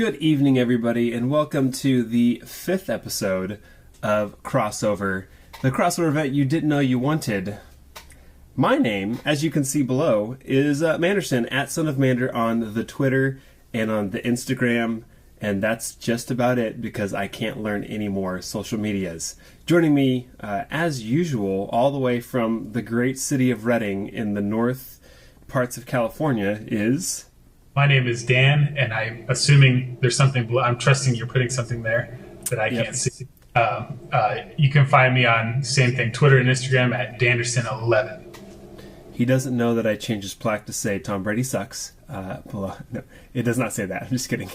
Good evening, everybody, and welcome to the 5th episode of Crossover, the crossover event you didn't know you wanted. My name, as you can see below, is Manderson, at Son of Mander on the Twitter and on the Instagram, and that's just about it because I can't learn any more social medias. Joining me, as usual, all the way from the great city of Redding in the north parts of California is... My name is Dan, and I'm assuming there's something. I'm trusting you're putting something there that I can't see. You can find me on same thing, Twitter and Instagram at Danderson11. He doesn't know that I changed his plaque to say Tom Brady sucks. No, it does not say that. I'm just kidding.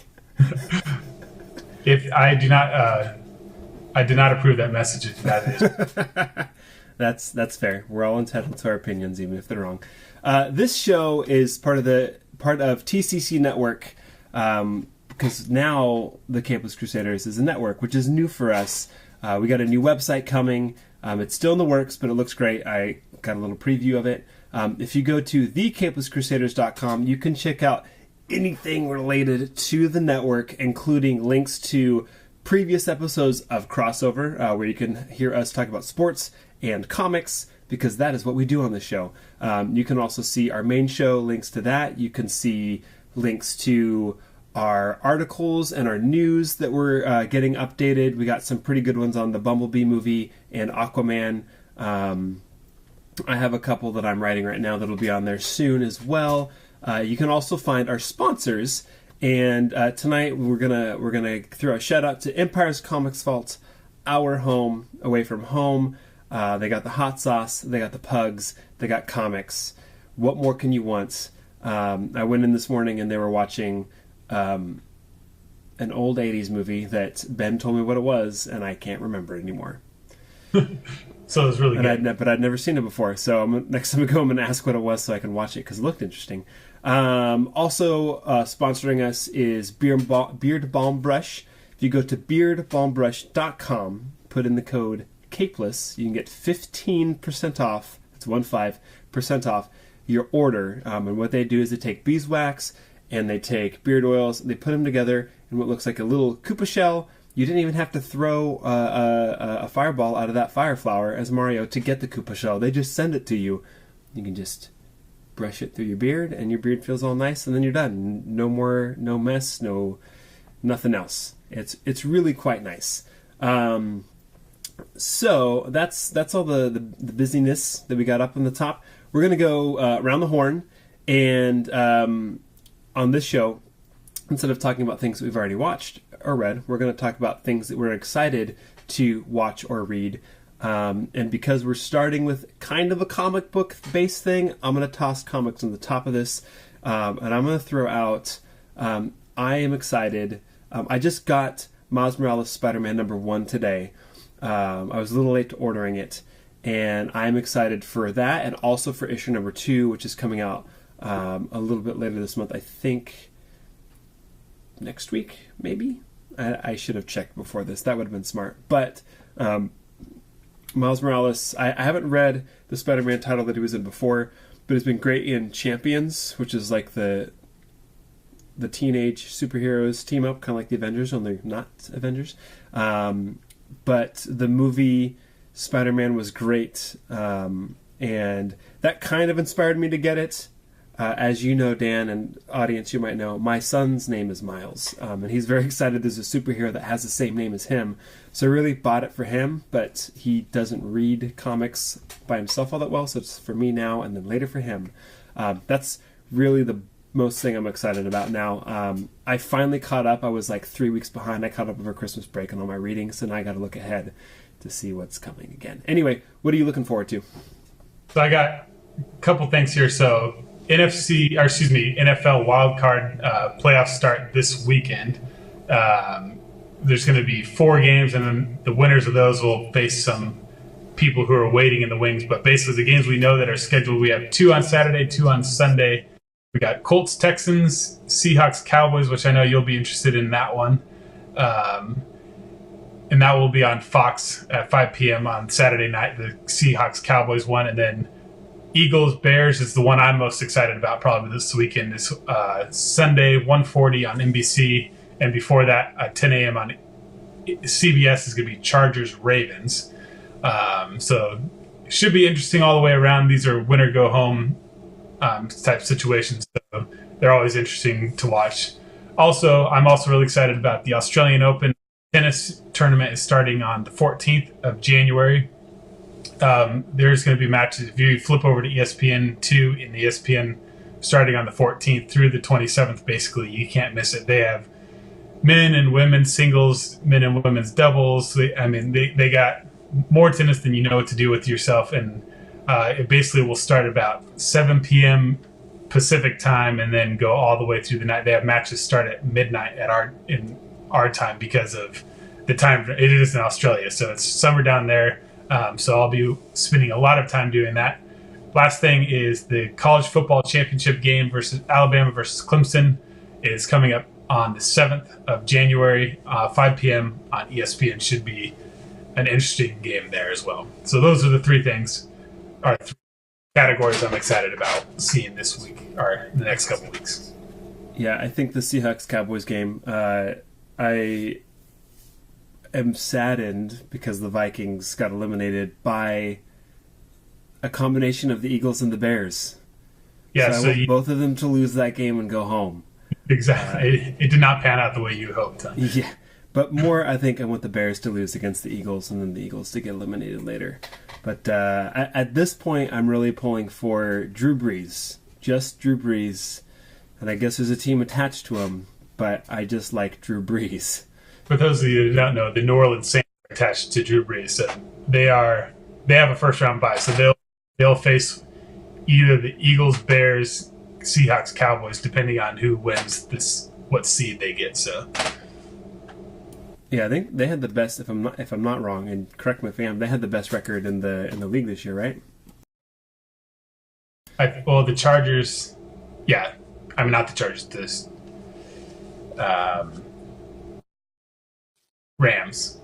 If I do not approve that message. If that is, that's fair. We're all entitled to our opinions, even if they're wrong. This show is part of TCC Network, because now the Campus Crusaders is a network, which is new for us. We got a new website coming. It's still in the works, but it looks great. I got a little preview of it. If you go to thecampuscrusaders.com, you can check out anything related to the network, including links to previous episodes of Crossover, where you can hear us talk about sports and comics, because that is what we do on the show. You can also see our main show, links to that. You can see links to our articles and our news that we're getting updated. We got some pretty good ones on the Bumblebee movie and Aquaman. I have a couple that I'm writing right now that'll be on there soon as well. You can also find our sponsors. And tonight we're gonna throw a shout out to Empire's Comics Vault, our home away from home. They got the hot sauce, they got the pugs, they got comics. What more can you want? I went in this morning and they were watching an old 80s movie that Ben told me what it was, and I can't remember it anymore. So it was really good. But I'd never seen it before, so next time I go, I'm going to ask what it was so I can watch it, because it looked interesting. Also sponsoring us is Beard Balm Brush. If you go to beardbalmbrush.com, put in the code Capeless, you can get 15% off. It's 15% off your order. And what they do is they take beeswax and they take beard oils, and they put them together in what looks like a little Koopa shell. You didn't even have to throw a fireball out of that fire flower as Mario to get the Koopa shell. They just send it to you. You can just brush it through your beard, and your beard feels all nice, and then you're done. No mess, nothing else. It's really quite nice. So that's all the busyness that we got up on the top. We're going to go around the horn, and on this show, instead of talking about things that we've already watched or read, we're going to talk about things that we're excited to watch or read. And because we're starting with kind of a comic book based thing, I'm going to toss comics on the top of this, and I'm going to throw out, I am excited. I just got Miles Morales Spider-Man #1 today. I was a little late to ordering it, and I'm excited for that, and also for issue #2, which is coming out a little bit later this month. I think next week, maybe? I should have checked before this. That would have been smart. But Miles Morales, I haven't read the Spider-Man title that he was in before, but it's been great in Champions, which is like the teenage superheroes team up, kind of like the Avengers, only not Avengers. But the movie Spider-Man was great, and that kind of inspired me to get it. As you know, Dan, and audience, you might know, my son's name is Miles, and he's very excited there's a superhero that has the same name as him. So I really bought it for him, but he doesn't read comics by himself all that well, so it's for me now and then later for him. That's really the most thing I'm excited about now. I finally caught up. I was like 3 weeks behind. I caught up over Christmas break on all my reading, so now I got to look ahead to see what's coming again. Anyway, what are you looking forward to? So I got a couple things here. So NFL wildcard playoffs start this weekend. There's going to be 4 games, and then the winners of those will face some people who are waiting in the wings. But basically, the games we know that are scheduled, we have 2 on Saturday, 2 on Sunday. We got Colts, Texans, Seahawks, Cowboys, which I know you'll be interested in that one. And that will be on Fox at 5 p.m. on Saturday night, the Seahawks, Cowboys one. And then Eagles, Bears is the one I'm most excited about probably this weekend. Is Sunday, 1:40 on NBC. And before that, at 10 a.m. on CBS is going to be Chargers Ravens. So it should be interesting all the way around. These are winner go home type situations. So they're always interesting to watch. Also, I'm also really excited about the Australian Open tennis tournament is starting on the 14th of January. There's going to be matches. If you flip over to ESPN2 in the ESPN starting on the 14th through the 27th, basically, you can't miss it. They have men and women's singles, men and women's doubles. They got more tennis than you know what to do with yourself. And it basically will start about 7 p.m. Pacific time and then go all the way through the night. They have matches start at midnight in our time because of the time. It is in Australia, so it's summer down there. So I'll be spending a lot of time doing that. Last thing is the college football championship game versus Alabama versus Clemson is coming up on the 7th of January, 5 p.m. on ESPN. Should be an interesting game there as well. So those are the three categories I'm excited about seeing this week or the next couple weeks. Yeah, I think the Seahawks-Cowboys game, I am saddened because the Vikings got eliminated by a combination of the Eagles and the Bears. Yeah, so I want both of them to lose that game and go home. Exactly. It did not pan out the way you hoped. Huh? Yeah, but more I think I want the Bears to lose against the Eagles and then the Eagles to get eliminated later. But at this point, I'm really pulling for Drew Brees. Just Drew Brees. And I guess there's a team attached to him, but I just like Drew Brees. For those of you who don't know, the New Orleans Saints are attached to Drew Brees. So they have a first-round bye. So they'll face either the Eagles, Bears, Seahawks, Cowboys, depending on who wins what seed they get. So yeah, I think they had the best. If I'm not wrong, and correct me if I am, they had the best record in the league this year, right? The Chargers. Yeah, I mean not the Chargers. Rams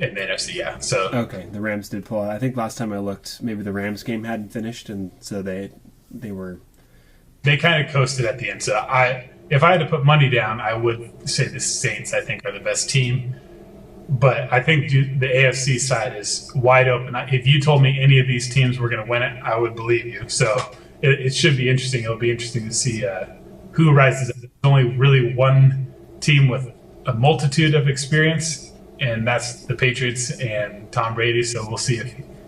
in the NFC. Yeah. So okay, the Rams did pull out. I think last time I looked, maybe the Rams game hadn't finished, and so they kind of coasted at the end. So if I had to put money down, I would say the Saints, I think, are the best team. But I think the AFC side is wide open. If you told me any of these teams were going to win it, I would believe you. So it should be interesting. It'll be interesting to see who rises up. There's only really one team with a multitude of experience, and that's the Patriots and Tom Brady. So we'll see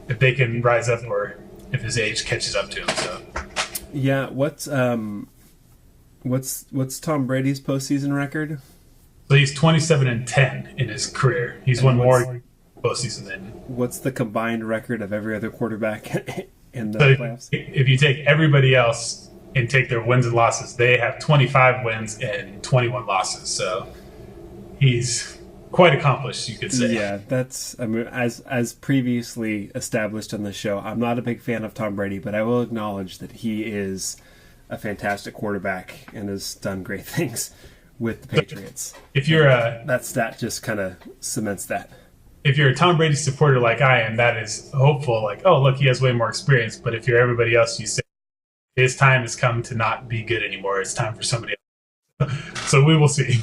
if they can rise up or if his age catches up to him. So yeah, what's Tom Brady's postseason record? So he's 27-10 in his career. He's won more postseason than. What's the combined record of every other quarterback in the playoffs? If you take everybody else and take their wins and losses, they have 25 wins and 21 losses. So he's quite accomplished, you could say. Yeah, as previously established on the show, I'm not a big fan of Tom Brady, but I will acknowledge that he is a fantastic quarterback and has done great things with the Patriots. If you're that stat just kind of cements that. If you're a Tom Brady supporter like I am, that is hopeful. Like, oh, look, he has way more experience. But if you're everybody else, you say his time has come to not be good anymore. It's time for somebody else. So we will see.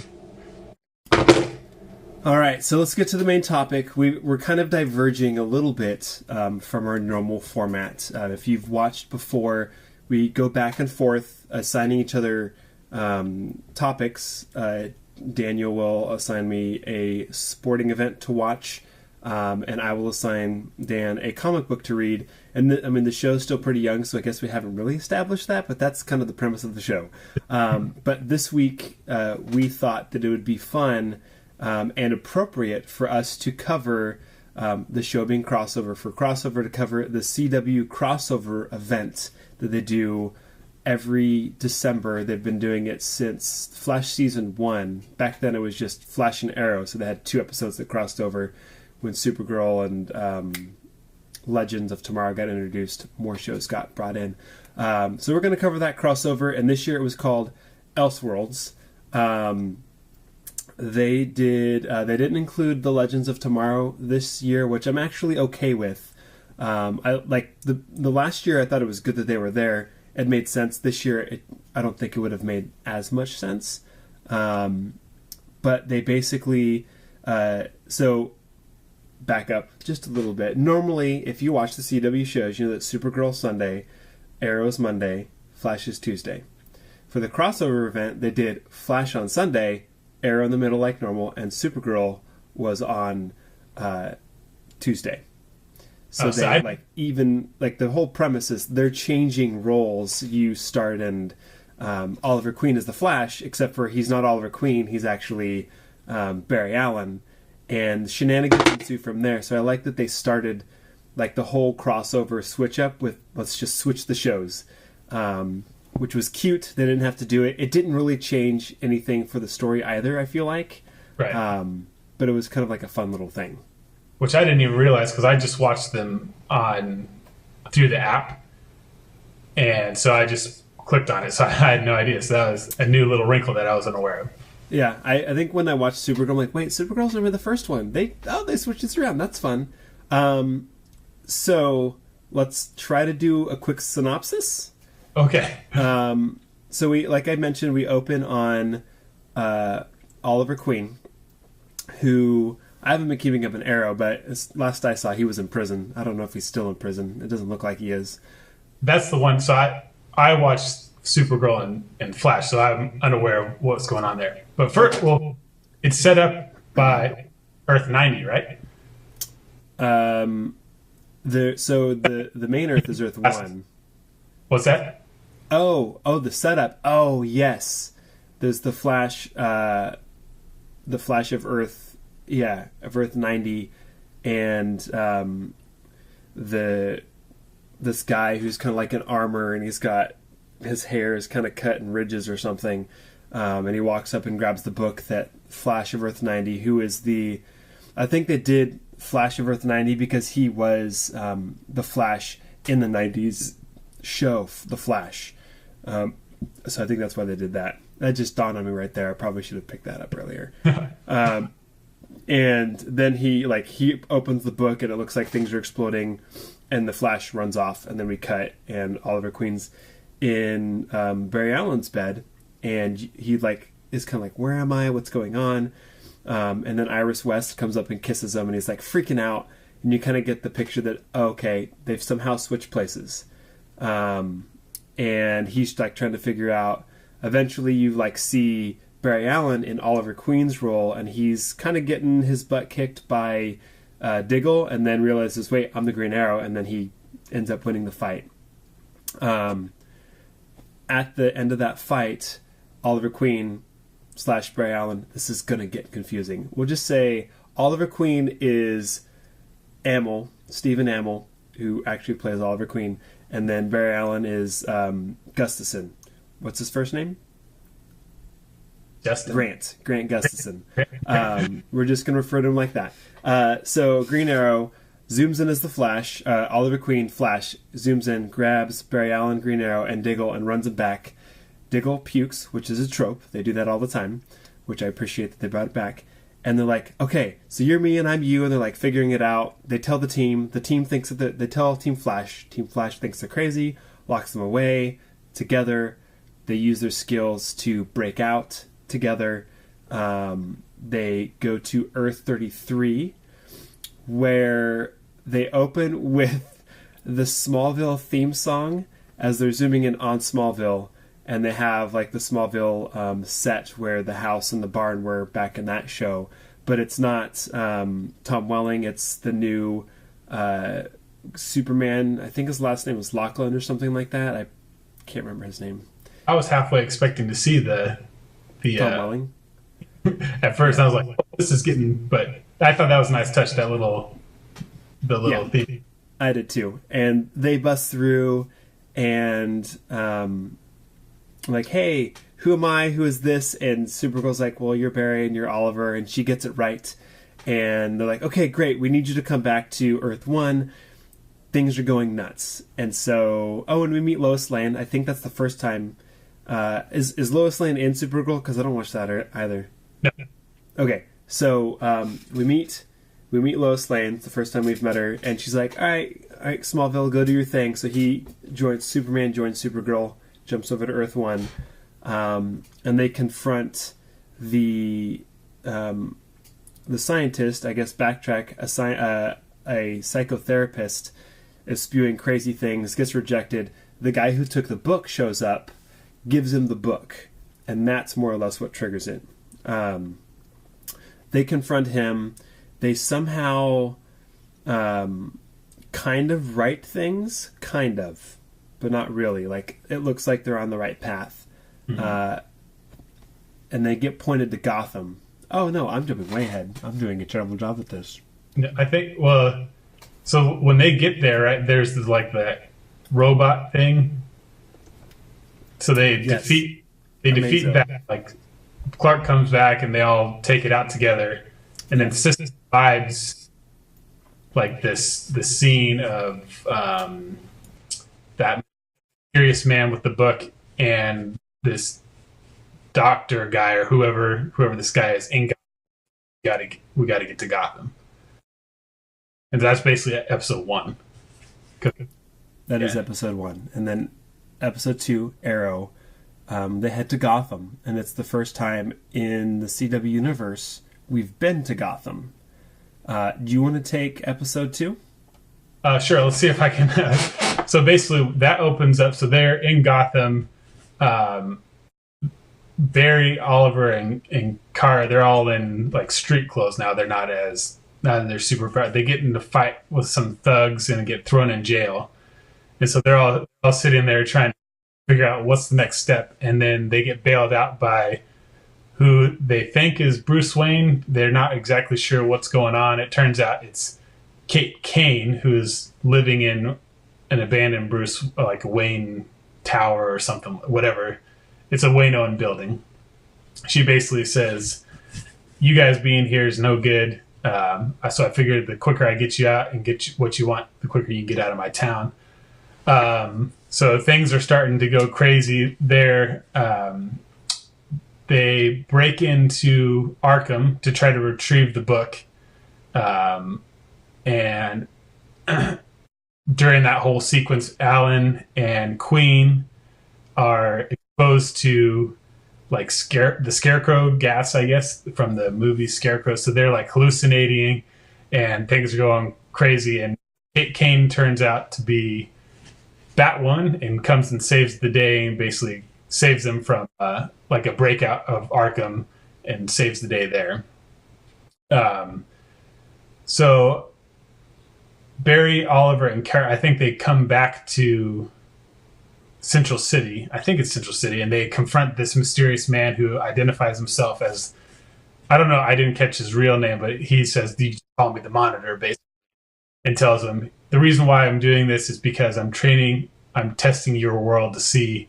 All right, so let's get to the main topic. We're kind of diverging a little bit from our normal format. If you've watched before, we go back and forth assigning each other topics. Daniel will assign me a sporting event to watch, and I will assign Dan a comic book to read. And the show's still pretty young, so I guess we haven't really established that, but that's kind of the premise of the show. But this week, we thought that it would be fun and appropriate for us to cover the show being Crossover, for Crossover to cover the CW Crossover event that they do every December. They've been doing it since Flash Season 1. Back then it was just Flash and Arrow, so they had 2 episodes that crossed over. When Supergirl and Legends of Tomorrow got introduced, more shows got brought in. So we're going to cover that crossover, and this year it was called Elseworlds. They didn't include the Legends of Tomorrow this year, which I'm actually okay with. I like the last year. I thought it was good that they were there. It made sense. This year, I don't think it would have made as much sense. But they basically so back up just a little bit. Normally, if you watch the CW shows, you know that Supergirl's Sunday, Arrow's Monday, Flash is Tuesday. For the crossover event, they did Flash on Sunday, Arrow in the middle like normal, and Supergirl was on Tuesday. So the whole premise is they're changing roles. You start and Oliver Queen is the Flash, except for he's not Oliver Queen. He's actually Barry Allen, and shenanigans ensue from there. So I like that they started like the whole crossover switch up with let's just switch the shows, which was cute. They didn't have to do it. It didn't really change anything for the story either, I feel like. Right. But it was kind of like a fun little thing. Which I didn't even realize because I just watched them through the app, and so I just clicked on it. So I had no idea. So that was a new little wrinkle that I was unaware of. Yeah, I think when I watched Supergirl, I'm like, wait, Supergirl's never the first one. They switched this around. That's fun. So let's try to do a quick synopsis. Okay. So we, like I mentioned, we open on Oliver Queen, who I haven't been keeping up an Arrow, but last I saw, he was in prison. I don't know if he's still in prison. It doesn't look like he is. That's the one. So I watched Supergirl and Flash, so I'm unaware of what's going on there. But first, it's set up by Earth 90, right? The main Earth is Earth 1. What's that? Oh, the setup. Oh, yes. There's the Flash of Earth. Yeah, of Earth 90, and this guy who's kind of like an armor, and he's got his hair is kind of cut in ridges or something, and he walks up and grabs the book that Flash of Earth 90, who is I think they did Flash of Earth 90 because he was the Flash in the 90s show, The Flash. So I think that's why they did that. That just dawned on me right there. I probably should have picked that up earlier. And then he opens the book and it looks like things are exploding and the Flash runs off, and then we cut and Oliver Queen's in Barry Allen's bed, and he is kind of like, where am I? What's going on? And then Iris West comes up and kisses him, and he's like freaking out, and you kind of get the picture that okay, they've somehow switched places, and he's like trying to figure out. Eventually, you see Barry Allen in Oliver Queen's role, and he's kind of getting his butt kicked by Diggle, and then realizes, wait, I'm the Green Arrow, and then he ends up winning the fight. At the end of that fight, Oliver Queen / Barry Allen, this is going to get confusing. We'll just say Oliver Queen is Stephen Amell, who actually plays Oliver Queen, and then Barry Allen is Gustafson. What's his first name? Justin. Grant Gustafson. We're just going to refer to him like that. So Green Arrow zooms in as the Flash. Oliver Queen, Flash, zooms in, grabs Barry Allen, Green Arrow, and Diggle, and runs him back. Diggle pukes, which is a trope. They do that all the time, which I appreciate that they brought it back. And they're like, okay, so you're me and I'm you, and they're figuring it out. They tell the team thinks that they tell Team Flash. Team Flash thinks they're crazy, locks them away together. They use their skills to break out together. They go to Earth 33, where they open with the Smallville theme song as they're zooming in on Smallville, and they have the Smallville set where the house and the barn were back in that show, but it's not Tom Welling. It's the new Superman. I think his last name was Lachlan or something like that. I can't remember his name. I was halfway expecting to see the Tom Welling. At first, I was like, oh, "This is getting," but I thought that was a nice touch. The little theme. I did too. And they bust through, and hey, who am I? Who is this? And Supergirl's like, well, you're Barry and you're Oliver, and she gets it right. And they're like, okay, great. We need you to come back to Earth 1. Things are going nuts. And so, and we meet Lois Lane. I think that's the first time. Is Lois Lane in Supergirl? Because I don't watch that either. No. Okay, so we meet Lois Lane. It's the first time we've met her, and she's like, all right, Smallville, go do your thing. So he joins Supergirl, jumps over to Earth 1, and they confront the scientist, I guess, backtrack, a psychotherapist is spewing crazy things, gets rejected. The guy who took the book shows up, gives him the book, and that's more or less what triggers it. They confront him. They somehow kind of right things, but not really. Like, it looks like they're on the right path. Mm-hmm. And they get pointed to Gotham. Oh no, I'm jumping way ahead. I'm doing a terrible job at this. I think, well, so when they get there, right, there's like that robot thing. So they defeat that. Like, Clark comes back and they all take it out together, and then Sis survives like the scene of that mysterious man with the book and this doctor guy or whoever this guy is in Gotham. We got to get to Gotham, and that's basically episode 1. That is episode 1, and then episode 2, Arrow. They head to Gotham, and it's the first time in the CW universe we've been to Gotham. Do you want to take episode 2? Sure, let's see if I can. So basically, that opens up. So they're in Gotham. Barry, Oliver, and Kara, they're all in like street clothes now. They're not in their super proud. They get in a fight with some thugs and get thrown in jail. And so they're all sitting there trying to figure out what's the next step. And then they get bailed out by who they think is Bruce Wayne. They're not exactly sure what's going on. It turns out it's Kate Kane, who's living in an abandoned Wayne Tower or something, whatever. It's a Wayne-owned building. She basically says, you guys being here is no good. So I figured the quicker I get you out and get you what you want, the quicker you get out of my town. So things are starting to go crazy there. They break into Arkham to try to retrieve the book. And during that whole sequence, Alan and Queen are exposed to like the scarecrow gas, I guess, from the movie Scarecrow. So they're like hallucinating and things are going crazy. And Kate Kane turns out to be Batwoman and comes and saves the day and basically saves them from like a breakout of Arkham and saves the day there. So Barry, Oliver, and Kara, I think they come back to Central City. I think it's Central City, and they confront this mysterious man who identifies himself as, I don't know, I didn't catch his real name, but he says, "You call me the Monitor," basically, and tells him, the reason why I'm doing this is because I'm testing your world to see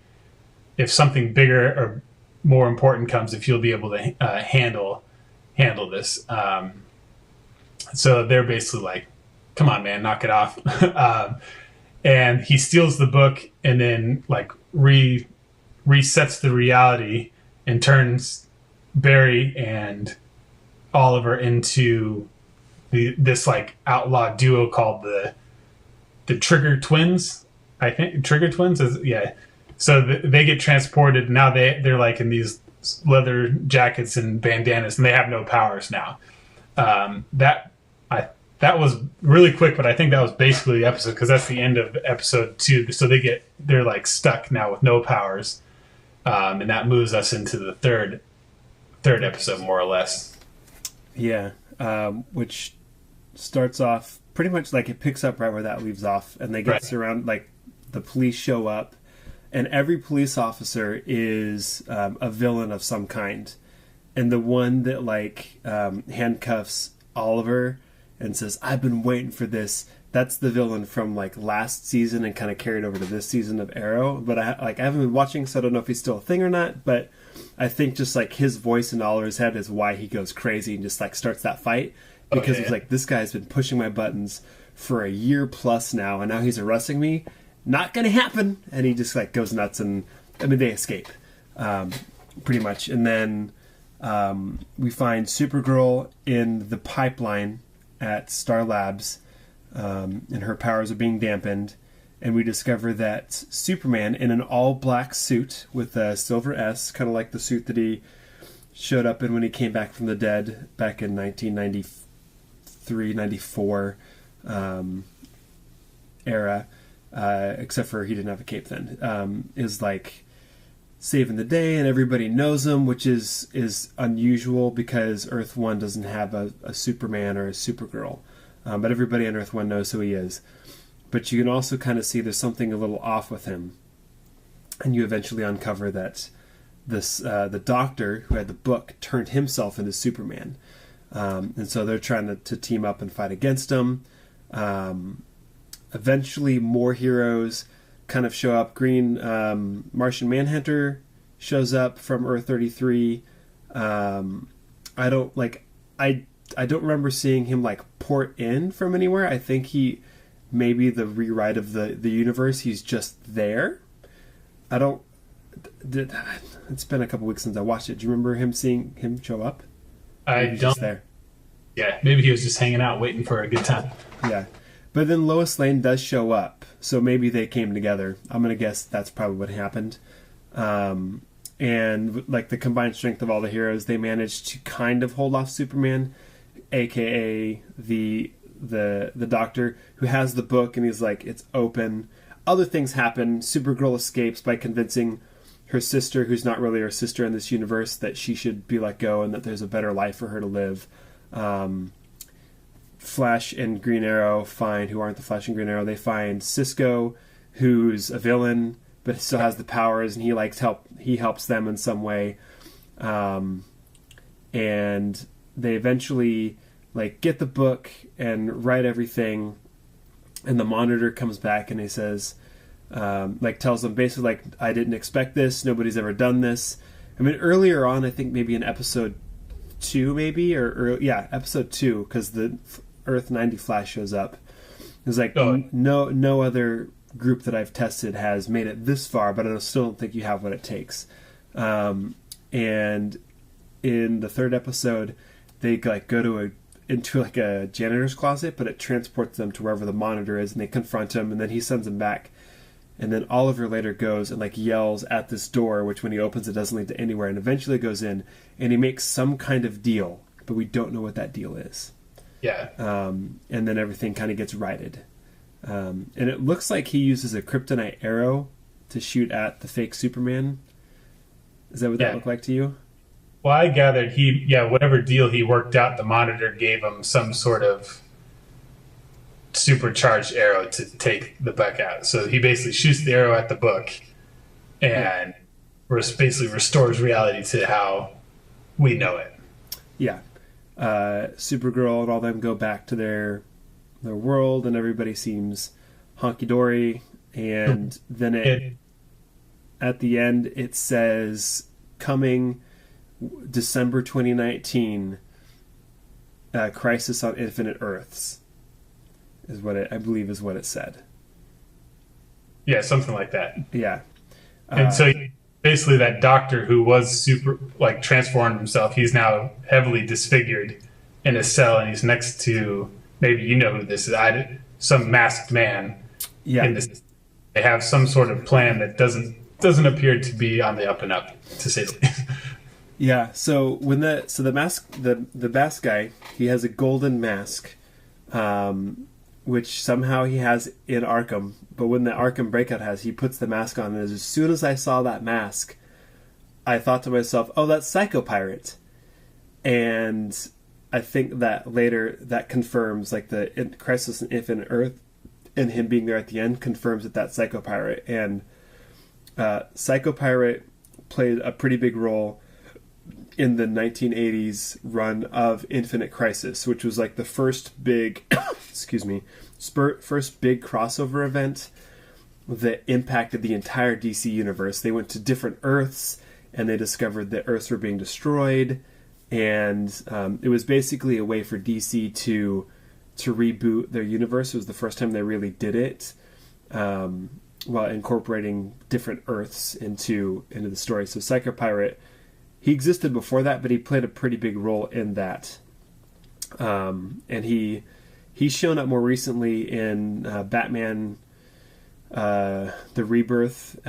if something bigger or more important comes, if you'll be able to handle this. So they're basically like, come on, man, knock it off. And he steals the book and then like resets the reality and turns Barry and Oliver into this like outlaw duo called the Trigger Twins. I think Trigger Twins is, yeah. So they get transported. Now they're like in these leather jackets and bandanas, and they have no powers now. That was really quick, but I think that was basically the episode, because that's the end of episode 2. So they're like stuck now with no powers, and that moves us into the third episode, more or less. Yeah, which starts off pretty much like it picks up right where that leaves off, and they get surrounded. Like the police show up, and every police officer is a villain of some kind, and the one that like handcuffs Oliver and says, "I've been waiting for this." That's the villain from like last season and kind of carried over to this season of Arrow. But I haven't been watching, so I don't know if he's still a thing or not. But I think just like his voice in Oliver's head is why he goes crazy and just like starts that fight, because it's like, this guy's been pushing my buttons for a year plus now, and now he's arresting me. Not gonna happen. And he just like goes nuts, and I mean they escape pretty much, and then we find Supergirl in the pipeline at Star Labs, and her powers are being dampened, and we discover that Superman, in an all-black suit with a silver S, kind of like the suit that he showed up in when he came back from the dead back in 1993, 94 era, except for he didn't have a cape then, is like saving the day, and everybody knows him, which is unusual because Earth 1 doesn't have a Superman or a Supergirl. But everybody on Earth 1 knows who he is. But you can also kind of see there's something a little off with him. And you eventually uncover that the doctor who had the book turned himself into Superman. And so they're trying to team up and fight against him. Eventually more heroes kind of show up. Green Martian Manhunter shows up from Earth 33. I don't remember seeing him like port in from anywhere. I think he maybe the rewrite of the universe. He's just there. It's been a couple weeks since I watched it. Do you remember seeing him show up? I don't. Just there. Yeah, maybe he was just hanging out waiting for a good time. Yeah. But then Lois Lane does show up, so maybe they came together. I'm going to guess that's probably what happened. And like the combined strength of all the heroes, they managed to kind of hold off Superman, aka the doctor who has the book, and he's like, it's open. Other things happen. Supergirl escapes by convincing her sister, who's not really her sister in this universe, that she should be let go and that there's a better life for her to live. Flash and Green Arrow who aren't the Flash and Green Arrow, they find Cisco, who's a villain but still has the powers, and he helps them in some way. And they eventually like get the book and write everything, and the Monitor comes back and he says, tells them basically like, I didn't expect this, nobody's ever done this. I mean, earlier on, I think maybe in episode 2 episode 2, because the Earth 90 Flash shows up. It's like, no other group that I've tested has made it this far, but I still don't think you have what it takes. And in the third episode, they like go into like a janitor's closet, but it transports them to wherever the Monitor is, and they confront him, and then he sends them back. And then Oliver later goes and like yells at this door, which when he opens it doesn't lead to anywhere, and eventually goes in, and he makes some kind of deal, but we don't know what that deal is. Yeah. And then everything kind of gets righted. And it looks like he uses a kryptonite arrow to shoot at the fake Superman. Is that what that looked like to you? Well, I gathered whatever deal he worked out, the Monitor gave him some sort of supercharged arrow to take the book out. So he basically shoots the arrow at the book and basically restores reality to how we know it. Yeah. Supergirl and all them go back to their world, and everybody seems honky-dory. And then at the end, it says, coming December 2019, Crisis on Infinite Earths. Is what I believe is what it said. Yeah, something like that. Yeah. And so basically that doctor who was transformed himself, he's now heavily disfigured in a cell, and he's next to, maybe you know who this is, some masked man. Yeah. They have some sort of plan that doesn't appear to be on the up and up, to say the least. Yeah, so the mask guy, he has a golden mask, which somehow he has in Arkham, but when the Arkham Breakout he puts the mask on, and as soon as I saw that mask, I thought to myself, oh, that's Psycho Pirate. And I think that later that confirms, like the Crisis on Infinite Earth and him being there at the end confirms that that's Psycho Pirate. And Psycho Pirate played a pretty big role in the 1980s run of Infinite Crisis, which was like the first big, first big crossover event that impacted the entire DC universe. They went to different Earths, and they discovered that Earths were being destroyed, and it was basically a way for DC to reboot their universe. It was the first time they really did it, while incorporating different Earths into the story. So Psycho Pirate, he existed before that, but he played a pretty big role in that. And he's shown up more recently in Batman, the Rebirth,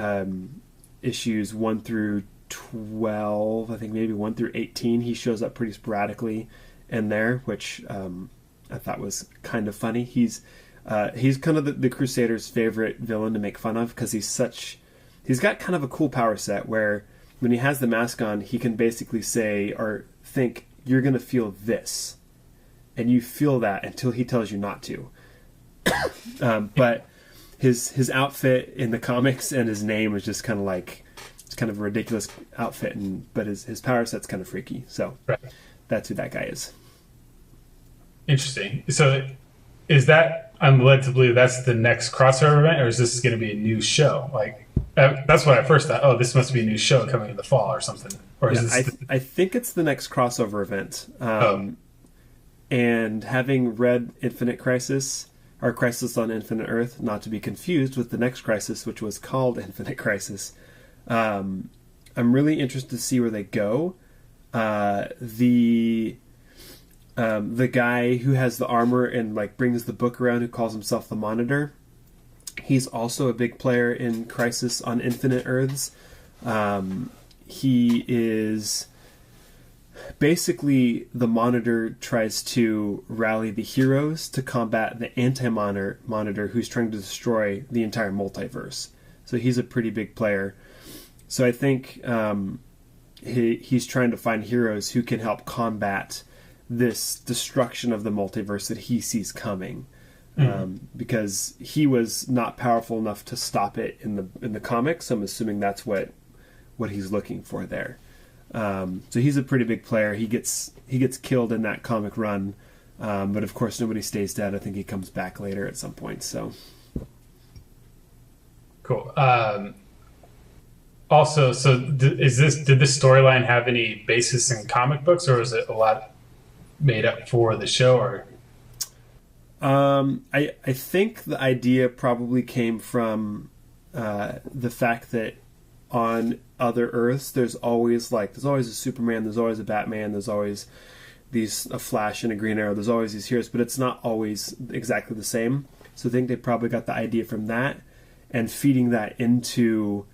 issues 1 through 12, I think maybe 1 through 18. He shows up pretty sporadically in there, which I thought was kind of funny. He's kind of the Crusaders' favorite villain to make fun of because he's got kind of a cool power set where when he has the mask on, he can basically say or think, you're going to feel this. And you feel that until he tells you not to. But his outfit in the comics and his name is just kind of like, it's kind of a ridiculous outfit, but his power set's kind of freaky. So That's who that guy is. Interesting. So is that, I'm led to believe that's the next crossover event, or is this going to be a new show? Like, that's what I first thought. Oh, this must be a new show coming in the fall or something. Or is this I think it's the next crossover event. And having read Infinite Crisis, or Crisis on Infinite Earth, not to be confused with the next Crisis, which was called Infinite Crisis, I'm really interested to see where they go. The guy who has the armor and like brings the book around, who calls himself the Monitor, he's also a big player in Crisis on Infinite Earths. He is basically, the Monitor tries to rally the heroes to combat the anti-Monitor who's trying to destroy the entire multiverse. So he's a pretty big player. So I think he's trying to find heroes who can help combat this destruction of the multiverse that he sees coming. Because he was not powerful enough to stop it in the comics. So I'm assuming that's what he's looking for there. So he's a pretty big player. He gets killed in that comic run, but of course nobody stays dead. I think he comes back later at some point. So cool. Also, so did this storyline have any basis in comic books, or is it a lot made up for the show? Or I think the idea probably came from the fact that on other Earths, there's always a Superman, there's always a Batman, there's always a Flash and a Green Arrow, there's always these heroes, but it's not always exactly the same. So I think they probably got the idea from that and feeding that into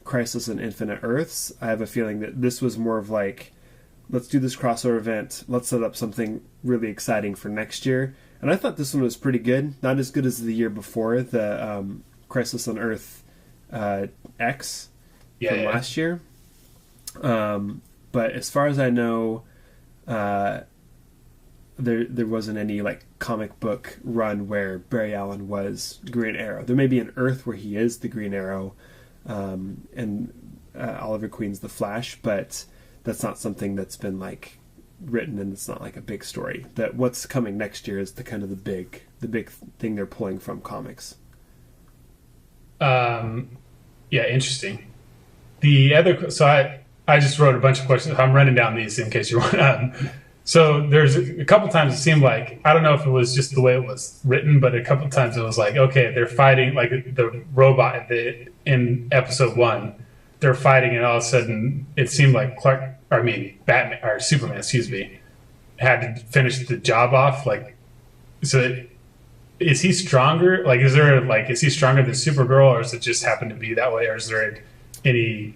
Crisis on Infinite Earths. I have a feeling that this was more of like, let's do this crossover event, let's set up something really exciting for next year. And I thought this one was pretty good, not as good as the year before, the Crisis on Earth X from last year. But as far as I know, there wasn't any like comic book run where Barry Allen was Green Arrow. There may be an Earth where he is the Green Arrow, and Oliver Queen's the Flash, but that's not something that's been like written, and it's not like a big story. That what's coming next year is the kind of the big thing they're pulling from comics. Yeah, interesting. The other, so I just wrote a bunch of questions. I'm running down these in case you want. So there's a couple times it seemed like, I don't know if it was just the way it was written, but a couple times it was like, okay, they're fighting, like the robot in episode 1, they're fighting, and all of a sudden it seemed like Batman or Superman, had to finish the job off. Like, so is he stronger? Like, is he stronger than Supergirl, or does it just happen to be that way, or is there any?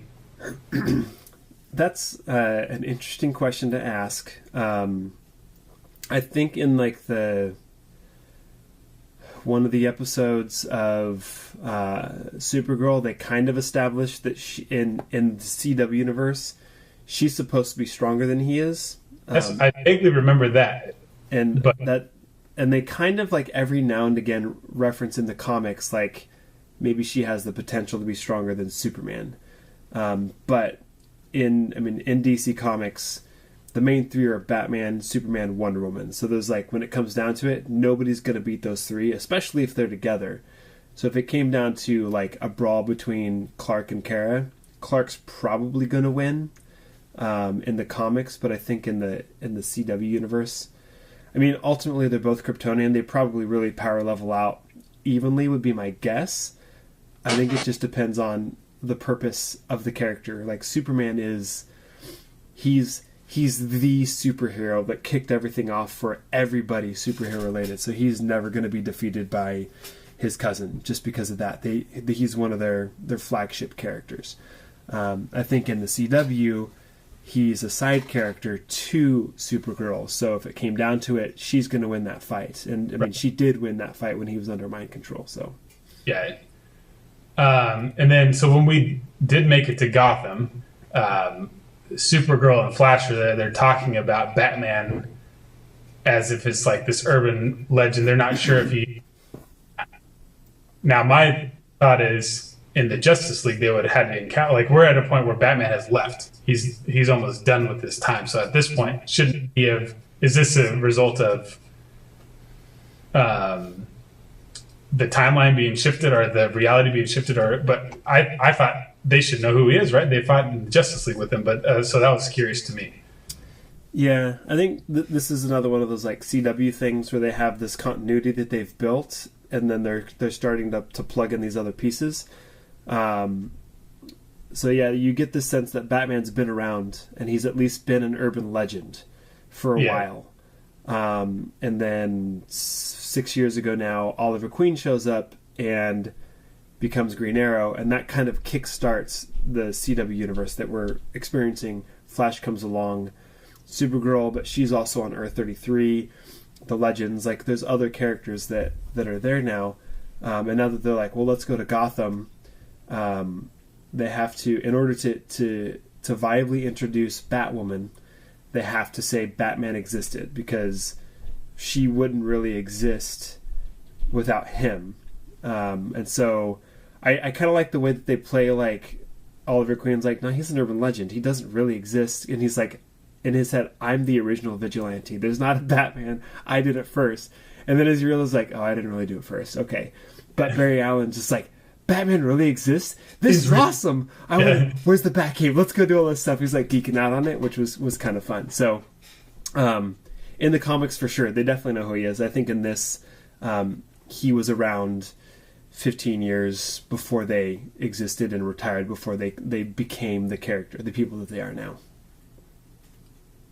That's an interesting question to ask. I think in like one of the episodes of Supergirl, they kind of established that she, in the CW universe, she's supposed to be stronger than he is. I vaguely remember that. And they kind of like every now and again reference in the comics like maybe she has the potential to be stronger than Superman. But in DC Comics, the main three are Batman, Superman, Wonder Woman. So there's like, when it comes down to it, nobody's going to beat those three, especially if they're together. So if it came down to like a brawl between Clark and Kara, Clark's probably going to win in the comics, but I think in the CW universe, ultimately they're both Kryptonian. They probably really power level out evenly would be my guess. I think it just depends on the purpose of the character. Like Superman he's the superhero that kicked everything off for everybody superhero related. So he's never going to be defeated by his cousin just because of that. He's one of their flagship characters. I think in the CW, he's a side character to Supergirl. So if it came down to it, she's going to win that fight. And I mean, she did win that fight when he was under mind control. So yeah. And then, so when we did make it to Gotham, Supergirl and Flash are there. They're talking about Batman as if it's like this urban legend. They're not sure if he. Now, my thought is in the Justice League, they would have had to encounter. Like, we're at a point where Batman has left. He's almost done with his time. So at this point, shouldn't he have? Is this a result of the timeline being shifted or the reality being shifted? But I thought they should know who he is, right? They fought in the Justice League with him, but so that was curious to me. Yeah, I think this is another one of those like CW things where they have this continuity that they've built, and then they're starting to plug in these other pieces. So yeah, you get the sense that Batman's been around, and he's at least been an urban legend for a while. And then 6 years ago now, Oliver Queen shows up and becomes Green Arrow, and that kind of kickstarts the CW universe that we're experiencing. Flash comes along, Supergirl, but she's also on Earth 33, the Legends, like there's other characters that are there now. And now that they're like, well, let's go to Gotham, they have to, in order to viably introduce Batwoman, they have to say Batman existed, because she wouldn't really exist without him. And so I kind of like the way that they play, like Oliver Queen's like, no, he's an urban legend. He doesn't really exist. And he's like, in his head, I'm the original vigilante. There's not a Batman. I did it first. And then as you realize, like, oh, I didn't really do it first. Okay. But Barry Allen's just like, Batman really exists? This is awesome. Where's the Batcave? Let's go do all this stuff. He's like geeking out on it, which was kind of fun. So in the comics, for sure, they definitely know who he is. I think in this, he was around 15 years before they existed and retired, before they became the character, the people that they are now.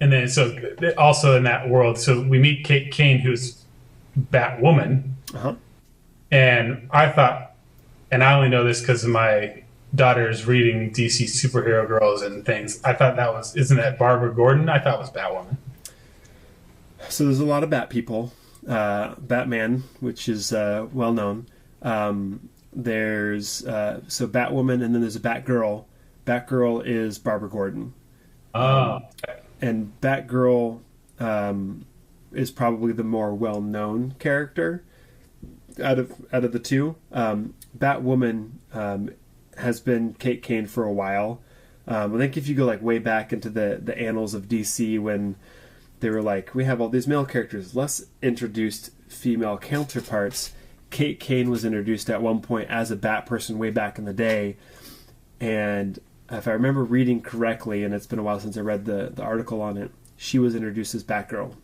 And then, so also in that world, so we meet Kate Kane, who's Batwoman. Uh-huh. And I thought, and I only know this because my daughter's reading DC superhero girls and things. I thought that was, isn't that Barbara Gordon? I thought it was Batwoman. So there's a lot of Bat people. Batman, which is well known. There's so Batwoman, and then there's a Batgirl. Batgirl is Barbara Gordon. And Batgirl is probably the more well-known character out of the two. Batwoman has been Kate Kane for a while. I think if you go like way back into the annals of DC, when they were like, we have all these male characters, let's introduce female counterparts. Kate Kane was introduced at one point as a Bat person way back in the day, and if I remember reading correctly, and it's been a while since I read the article on it, she was introduced as Batgirl.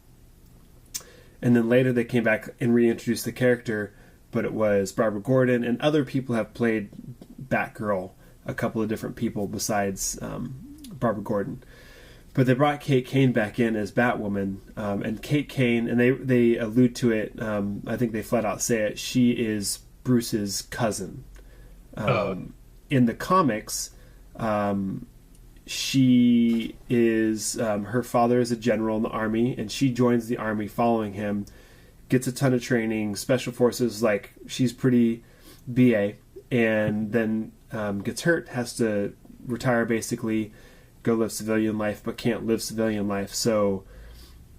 And then later they came back and reintroduced the character, but it was Barbara Gordon, and other people have played Batgirl, a couple of different people besides Barbara Gordon. But they brought Kate Kane back in as Batwoman, and Kate Kane, and they allude to it, I think they flat out say it, she is Bruce's cousin. In the comics, she is, her father is a general in the army, and she joins the army following him, gets a ton of training, special forces, like, she's pretty BA, and then gets hurt, has to retire basically, go live civilian life, but can't live civilian life, so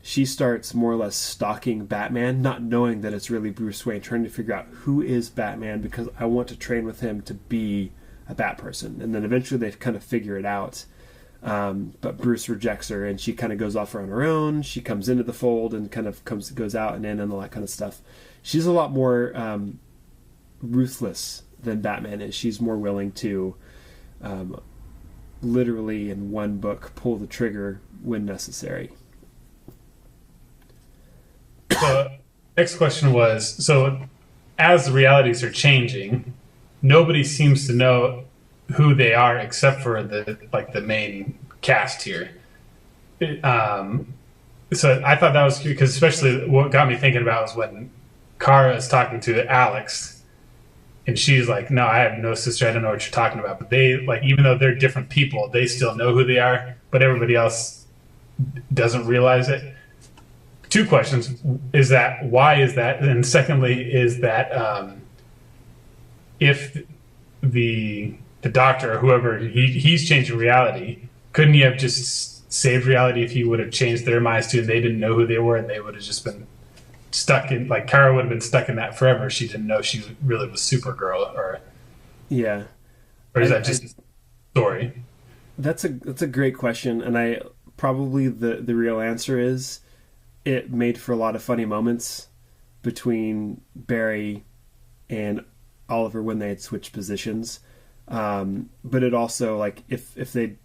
she starts more or less stalking Batman, not knowing that it's really Bruce Wayne, trying to figure out who is Batman, because I want to train with him to be a Bat person. And then eventually they kind of figure it out, but Bruce rejects her, and she kind of goes off on her own. She comes into the fold and kind of goes out and in and all that kind of stuff. She's a lot more ruthless than Batman is. She's more willing to literally in one book pull the trigger when necessary. So next question was, so as the realities are changing, nobody seems to know who they are except for the main cast here. So I thought that was cute, because especially what got me thinking about was when Kara is talking to Alex, And she's like, no, I have no sister. I don't know what you're talking about. But they, like, even though they're different people, they still know who they are, but everybody else doesn't realize it. Two questions. Is that, why is that? And secondly, is that if the doctor or whoever, he's changing reality, couldn't he have just saved reality if he would have changed their minds too, and they didn't know who they were, and they would have just been stuck in, like, Kara would have been stuck in that forever. She didn't know she really was Supergirl, or Yeah. is that just a story? That's a great question, and I probably the real answer is it made for a lot of funny moments between Barry and Oliver when they had switched positions. But it also, like, if they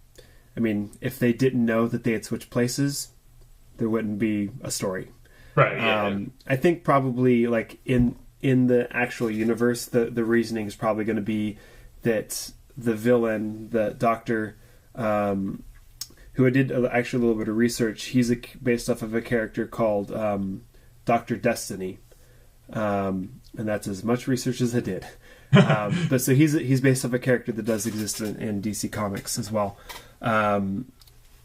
didn't know that they had switched places, there wouldn't be a story. Right. Yeah. I think probably, like, in the actual universe, the reasoning is probably going to be that the villain, the Doctor, who I did actually a little bit of research, he's based off of a character called Dr. Destiny. And that's as much research as I did. But so he's based off a character that does exist in DC Comics as well.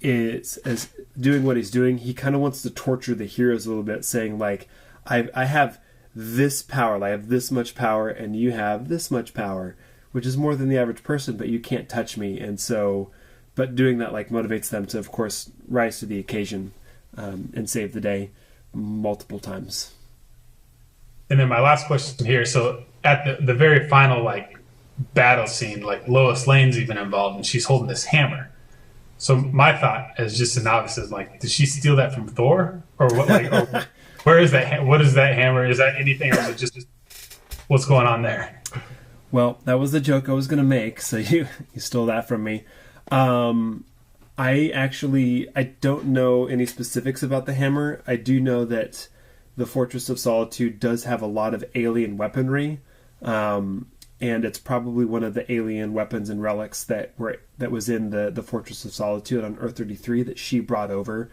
It's as doing what he's doing, he kind of wants to torture the heroes a little bit, saying, like, I have this power, I have this much power, and you have this much power, which is more than the average person, but you can't touch me. And so, but doing that, like, motivates them to, of course, rise to the occasion and save the day multiple times. And then my last question here. So at the very final, like, battle scene, like, Lois Lane's even involved, and she's holding this hammer. So my thought, as just a novice, is, like, did she steal that from Thor, or what? Like, or where is that? What is that hammer? Is that anything, or is it just what's going on there? Well, that was the joke I was going to make, so you stole that from me. I don't know any specifics about the hammer. I do know that the Fortress of Solitude does have a lot of alien weaponry, and it's probably one of the alien weapons and relics that was in the Fortress of Solitude on Earth-33 that she brought over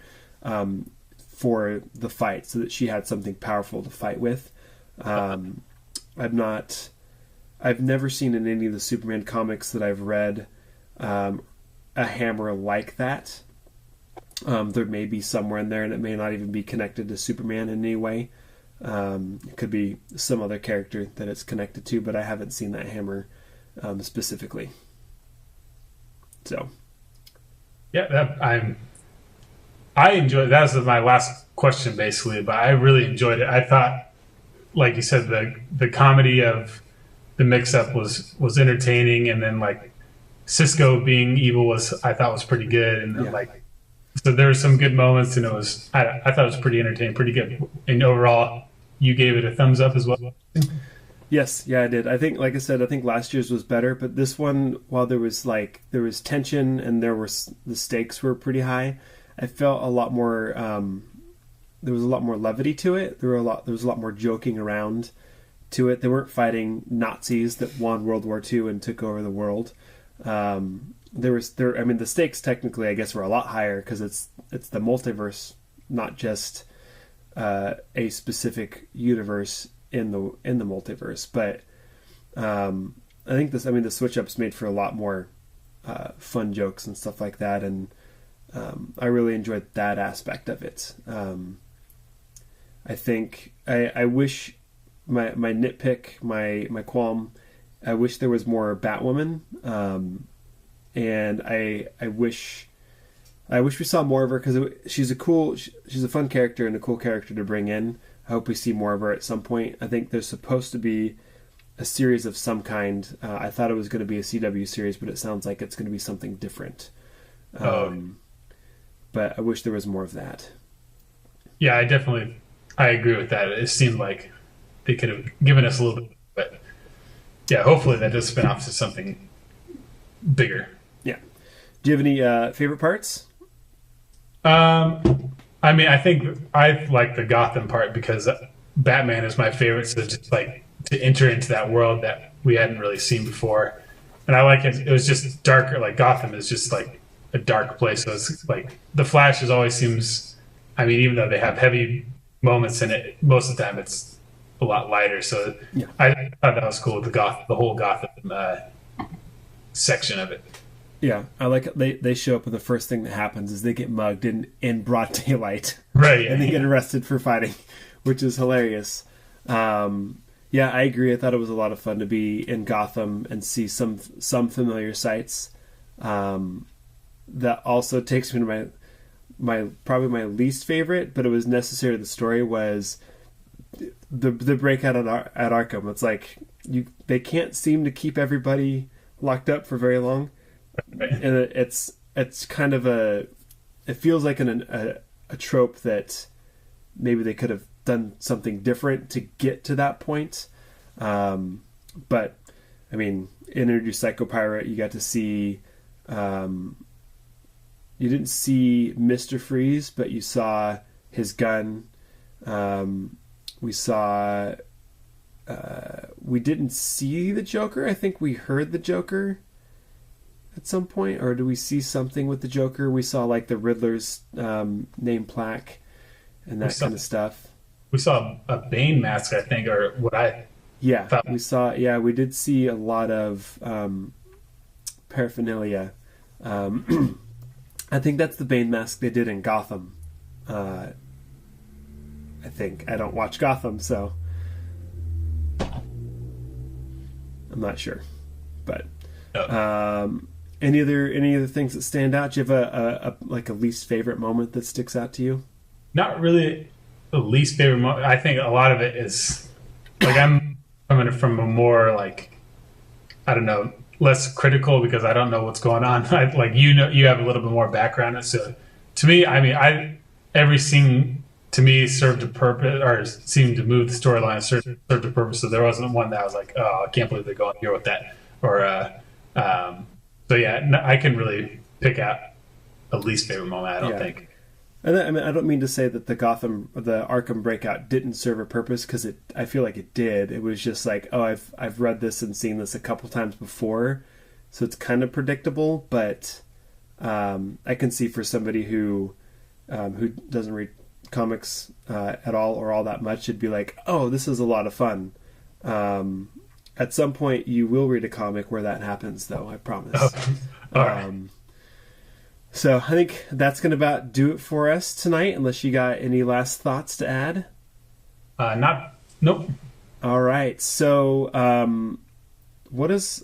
for the fight, so that she had something powerful to fight with. I've never seen in any of the Superman comics that I've read a hammer like that. There may be somewhere in there, and it may not even be connected to Superman in any way. It could be some other character that it's connected to, but I haven't seen that hammer specifically. So, yeah, I enjoyed. That was my last question, basically. But I really enjoyed it. I thought, like you said, the comedy of the mix-up was entertaining, and then, like, Cisco being evil I thought was pretty good, and then, like, so there were some good moments, and I thought it was pretty entertaining, pretty good. And overall, you gave it a thumbs up as well. Yes, yeah, I did. I think, like I said, last year's was better, but this one, while there was tension and the stakes were pretty high, I felt a lot more. There was a lot more levity to it. There was a lot more joking around to it. They weren't fighting Nazis that won World War II and took over the world. The stakes technically, I guess, were a lot higher because it's the multiverse, not just a specific universe in the multiverse. But I think the switch ups made for a lot more fun jokes and stuff like that, and I really enjoyed that aspect of it. I think I wish my nitpick, my qualm. I wish there was more Batwoman, and I wish we saw more of her, because she's a fun character and a cool character to bring in. I hope we see more of her at some point. I think there's supposed to be a series of some kind. I thought it was going to be a CW series, but it sounds like it's going to be something different. But I wish there was more of that. Yeah, I agree with that. It seemed like they could have given us a little bit, but yeah, hopefully that does spin off to something bigger. Yeah. Do you have any favorite parts? I think I like the Gotham part because Batman is my favorite. So just, like, to enter into that world that we hadn't really seen before, and I like it. It was just darker. Like, Gotham is just like a dark place. So it's like the Flash always seems. I mean, even though they have heavy moments in it, most of the time it's a lot lighter. So Yeah. I thought that was cool. The whole Gotham section of it. Yeah, I like it. They show up and the first thing that happens is they get mugged in broad daylight, Right. Yeah, and they get arrested for fighting, which is hilarious. Yeah, I agree. I thought it was a lot of fun to be in Gotham and see some familiar sights. That also takes me to my probably my least favorite, but it was necessary to the story, was the breakout at Arkham. It's like they can't seem to keep everybody locked up for very long. And it's kind of it feels like a trope that maybe they could have done something different to get to that point. But I mean, introduce Psycho Pirate, you got to see, you didn't see Mr. Freeze, but you saw his gun. We saw, we didn't see the Joker. I think we heard the Joker at some point, or do we see something with the Joker? We saw like the Riddler's name plaque and that kind of stuff. We saw a Bane mask, I think, or what I thought. We saw. Yeah, we did see a lot of paraphernalia. I think that's the Bane mask they did in Gotham. I think I don't watch Gotham, so I'm not sure, but. Any other things that stand out? Do you have a least favorite moment that sticks out to you? Not really the least favorite moment. I think a lot of it is like I'm coming from a more like, I don't know, less critical because I don't know what's going on. You have a little bit more background. So to me, I mean, every scene to me served a purpose or seemed to move the storyline, served a purpose. So there wasn't one that I was like, oh, I can't believe they're going here with that, or so yeah, I can really pick out a least favorite moment. I don't think. And I mean, I don't mean to say that the Arkham breakout didn't serve a purpose, because I feel like it did. It was just like, oh, I've read this and seen this a couple times before, so it's kind of predictable. But I can see for somebody who doesn't read comics at all or all that much, it'd be like, oh, this is a lot of fun. At some point, you will read a comic where that happens, though. I promise. All right. So I think that's going to about do it for us tonight, unless you got any last thoughts to add. Nope. All right. So what's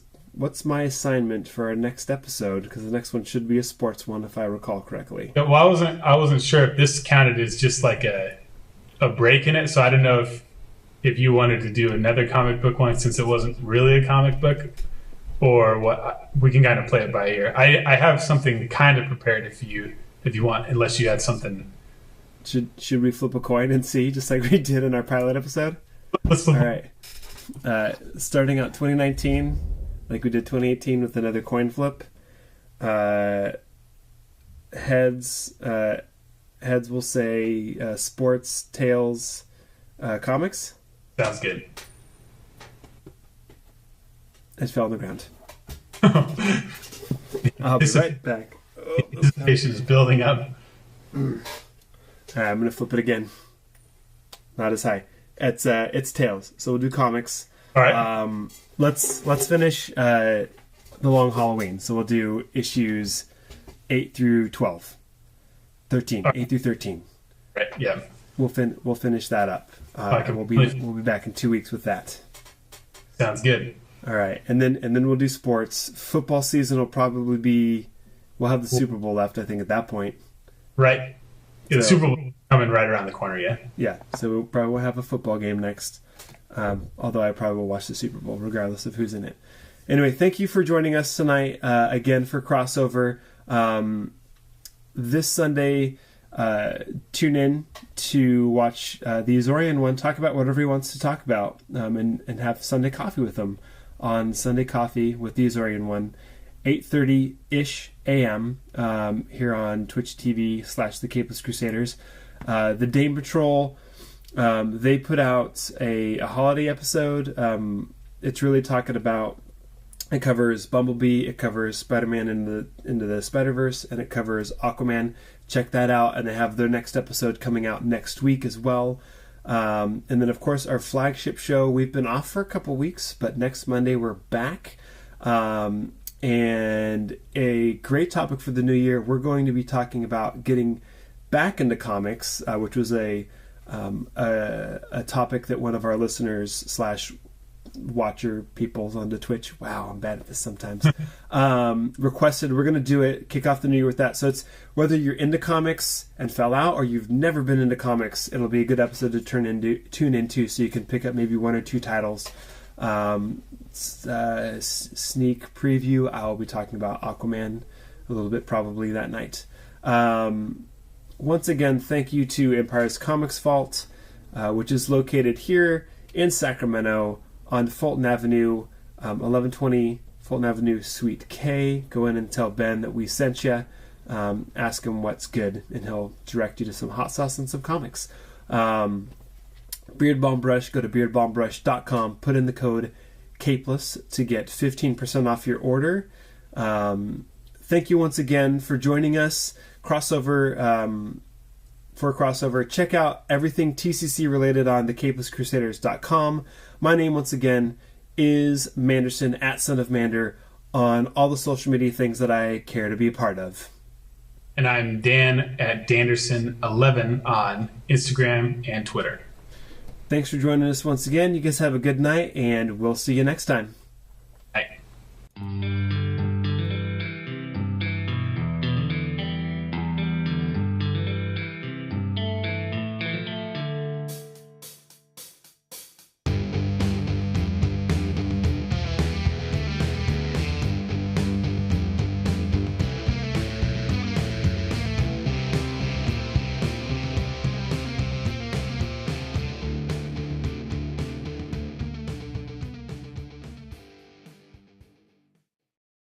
my assignment for our next episode? Because the next one should be a sports one, if I recall correctly. Yeah, well, I wasn't sure if this counted as just like a break in it. So I don't know if you wanted to do another comic book one since it wasn't really a comic book, or what. We can kind of play it by ear. I have something kind of prepared if you want, unless you had something. Should we flip a coin and see, just like we did in our pilot episode? Let's flip. All right. Starting out 2019, like we did 2018 with another coin flip. Heads will say sports, tails, comics. Sounds good. It fell on the ground. I'll be right back. Anticipation is building up. All right, I'm going to flip it again. Not as high. It's tails, so we'll do comics. All right. Let's finish the Long Halloween. So we'll do issues 8 through 12. 13. Right. 8 through 13. Right. Yeah. We'll finish that up. And we'll be back in 2 weeks with that. Sounds good. All right, and then we'll do sports. Football season will probably be. We'll have the Super Bowl left, I think, at that point. Right. Yeah, the Super Bowl coming right around the corner. Yeah. Yeah. So we'll probably have a football game next. Although I probably will watch the Super Bowl regardless of who's in it. Anyway, thank you for joining us tonight again for Crossover. This Sunday, tune in to watch the Azorian one, talk about whatever he wants to talk about, and have Sunday coffee with him on Sunday Coffee with the Azorian one, 8:30-ish a.m. Here on Twitch TV / The Capeless Crusaders. The Dame Patrol, they put out a holiday episode. It's really talking about, it covers Bumblebee, it covers Spider-Man into the Spider-Verse, and it covers Aquaman. Check that out, and they have their next episode coming out next week as well. And then, of course, our flagship show. We've been off for a couple weeks, but next Monday we're back. And a great topic for the new year. We're going to be talking about getting back into comics, which was a topic that one of our listeners / watcher people onto Twitch. Wow, I'm bad at this sometimes. Requested. We're going to do it. Kick off the new year with that. So it's whether you're into comics and fell out, or you've never been into comics, it'll be a good episode to tune into, so you can pick up maybe 1 or 2 titles. Sneak preview. I'll be talking about Aquaman a little bit probably that night. Once again, thank you to Empire's Comics Vault, which is located here in Sacramento on Fulton Avenue, 1120 Fulton Avenue, Suite K. Go in and tell Ben that we sent you. Ask him what's good, and he'll direct you to some hot sauce and some comics. Beard Balm Brush, go to beardbalmbrush.com, put in the code CAPELESS to get 15% off your order. Thank you once again for joining us. Crossover, check out everything TCC related on thecapelesscrusaders.com. My name once again is Manderson, at Son of Mander, on all the social media things that I care to be a part of. And I'm Dan at Danderson11 on Instagram and Twitter. Thanks for joining us once again. You guys have a good night, and we'll see you next time.